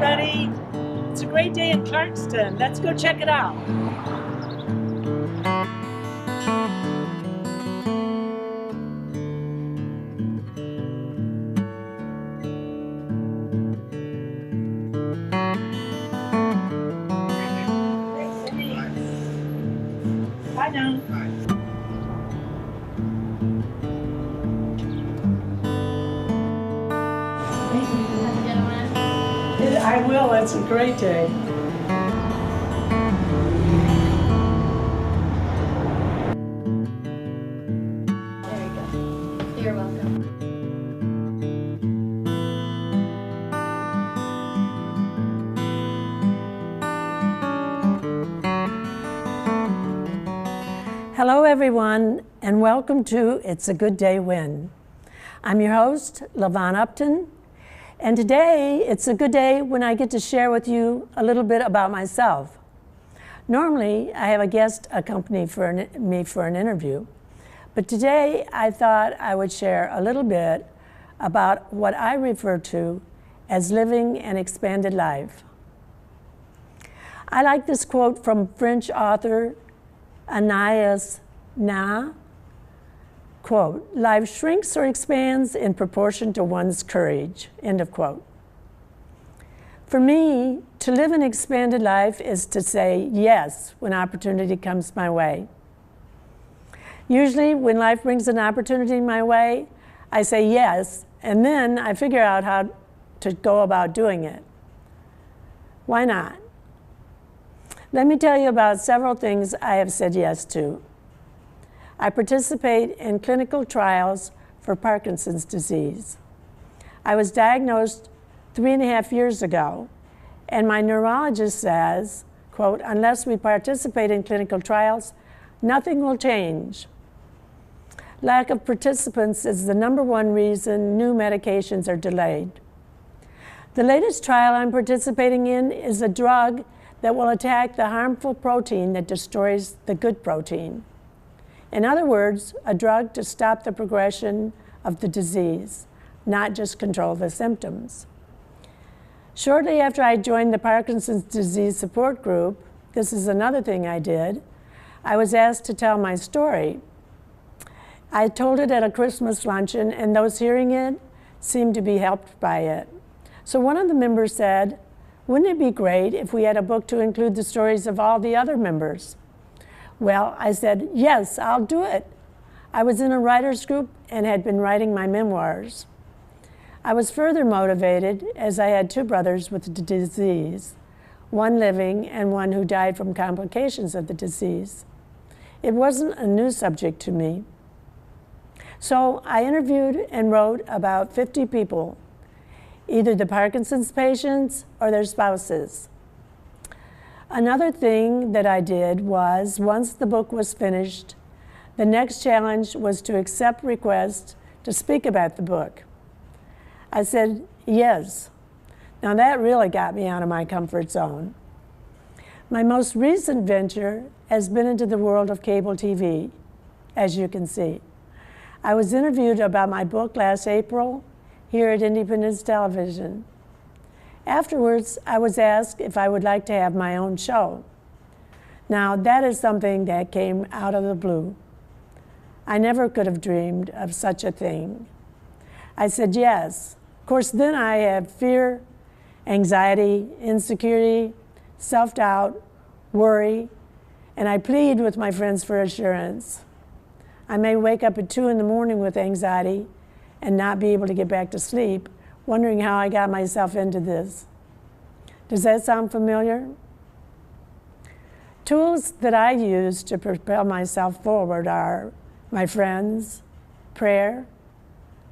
everybody. It's a great day in Clarkston. Let's go check it out. Bye now. I will. It's a great day. There you go. You're welcome. Hello, everyone, and welcome to It's a Good Day When. I'm your host, LaVon Upton, and today it's a good day when I get to share with you a little bit about myself. Normally, I have a guest accompany me for an interview, but today I thought I would share a little bit about what I refer to as living an expanded life. I like this quote from French author Anais Nin, quote, "Life shrinks or expands in proportion to one's courage," end of quote. For me, to live an expanded life is to say yes when opportunity comes my way. Usually when life brings an opportunity my way, I say yes, and then I figure out how to go about doing it. Why not? Let me tell you about several things I have said yes to. I participate in clinical trials for Parkinson's disease. I was diagnosed 3.5 years ago, and my neurologist says, quote, "Unless we participate in clinical trials, nothing will change." Lack of participants is the #1 reason new medications are delayed. The latest trial I'm participating in is a drug that will attack the harmful protein that destroys the good protein. In other words, a drug to stop the progression of the disease, not just control the symptoms. Shortly after I joined the Parkinson's disease support group, this is another thing I did, I was asked to tell my story. I told it at a Christmas luncheon, and those hearing it seemed to be helped by it. So one of the members said, "Wouldn't it be great if we had a book to include the stories of all the other members?" Well, I said, "Yes, I'll do it." I was in a writer's group and had been writing my memoirs. I was further motivated as I had 2 brothers with the disease, one living and one who died from complications of the disease. It wasn't a new subject to me. So I interviewed and wrote about 50 people, either the Parkinson's patients or their spouses. Another thing that I did was, once the book was finished, the next challenge was to accept requests to speak about the book. I said yes. Now that really got me out of my comfort zone. My most recent venture has been into the world of cable TV, as you can see. I was interviewed about my book last April here at Independence Television. Afterwards, I was asked if I would like to have my own show. Now, that is something that came out of the blue. I never could have dreamed of such a thing. I said yes. Of course, then I had fear, anxiety, insecurity, self-doubt, worry, and I plead with my friends for assurance. I may wake up at 2 in the morning with anxiety and not be able to get back to sleep, wondering how I got myself into this. Does that sound familiar? Tools that I use to propel myself forward are my friends, prayer,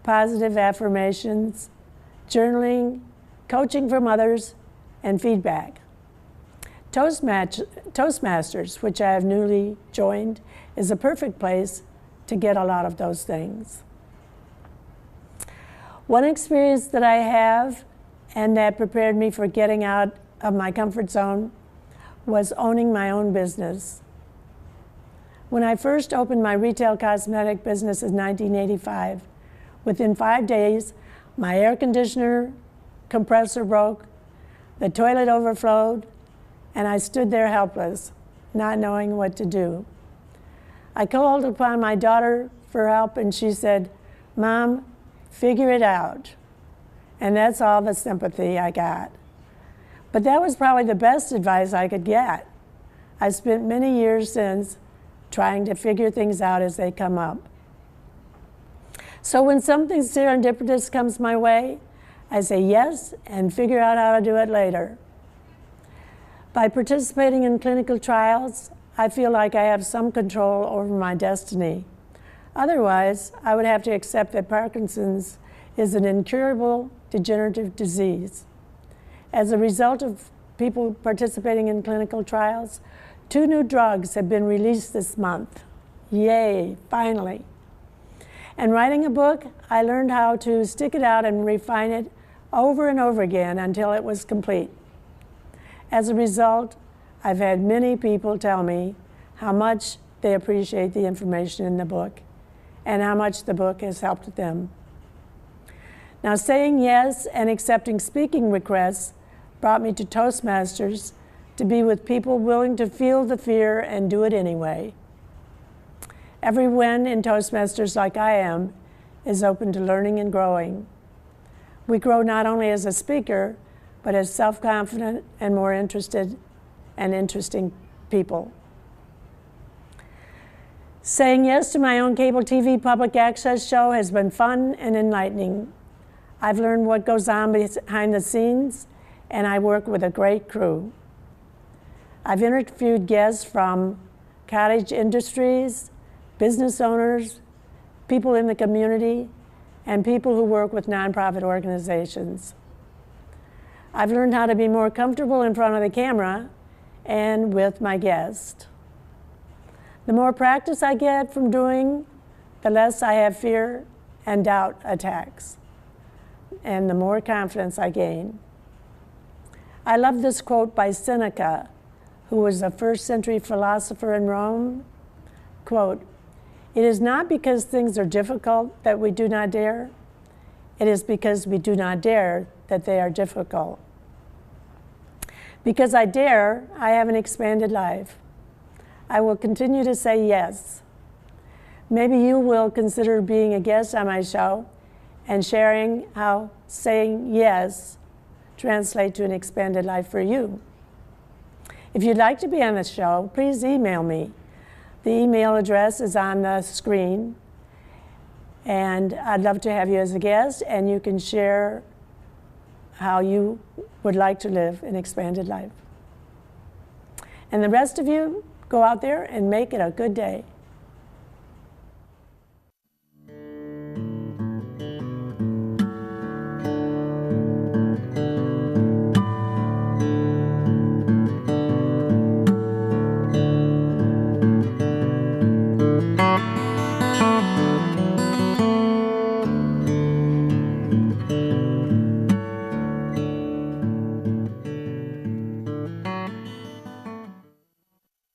positive affirmations, journaling, coaching from others, and feedback. Toastmasters, which I have newly joined, is a perfect place to get a lot of those things. One experience that I have and that prepared me for getting out of my comfort zone was owning my own business. When I first opened my retail cosmetic business in 1985, within 5 days, my air conditioner compressor broke, The toilet overflowed, and I stood there helpless, not knowing what to do. I called upon my daughter for help, and she said, "Mom, figure it out." And that's all the sympathy I got. But that was probably the best advice I could get. I spent many years since trying to figure things out as they come up. So when something serendipitous comes my way, I say yes and figure out how to do it later. By participating in clinical trials, I feel like I have some control over my destiny. Otherwise, I would have to accept that Parkinson's is an incurable degenerative disease. As a result of people participating in clinical trials, 2 new drugs have been released this month. Yay, finally. And writing a book, I learned how to stick it out and refine it over and over again until it was complete. As a result, I've had many people tell me how much they appreciate the information in the book and how much the book has helped them. Now, saying yes and accepting speaking requests brought me to Toastmasters to be with people willing to feel the fear and do it anyway. Everyone in Toastmasters, like I am, is open to learning and growing. We grow not only as a speaker, but as self-confident and more interested and interesting people. Saying yes to my own cable TV public access show has been fun and enlightening. I've learned what goes on behind the scenes, and I work with a great crew. I've interviewed guests from cottage industries, business owners, people in the community, and people who work with nonprofit organizations. I've learned how to be more comfortable in front of the camera and with my guest. The more practice I get from doing, the less I have fear and doubt attacks, and the more confidence I gain. I love this quote by Seneca, who was a first-century philosopher in Rome. Quote, "It is not because things are difficult that we do not dare. It is because we do not dare that they are difficult." Because I dare, I have an expanded life. I will continue to say yes. Maybe you will consider being a guest on my show and sharing how saying yes translates to an expanded life for you. If you'd like to be on the show, please email me. The email address is on the screen, and I'd love to have you as a guest, and you can share how you would like to live an expanded life. And the rest of you, go out there and make it a good day.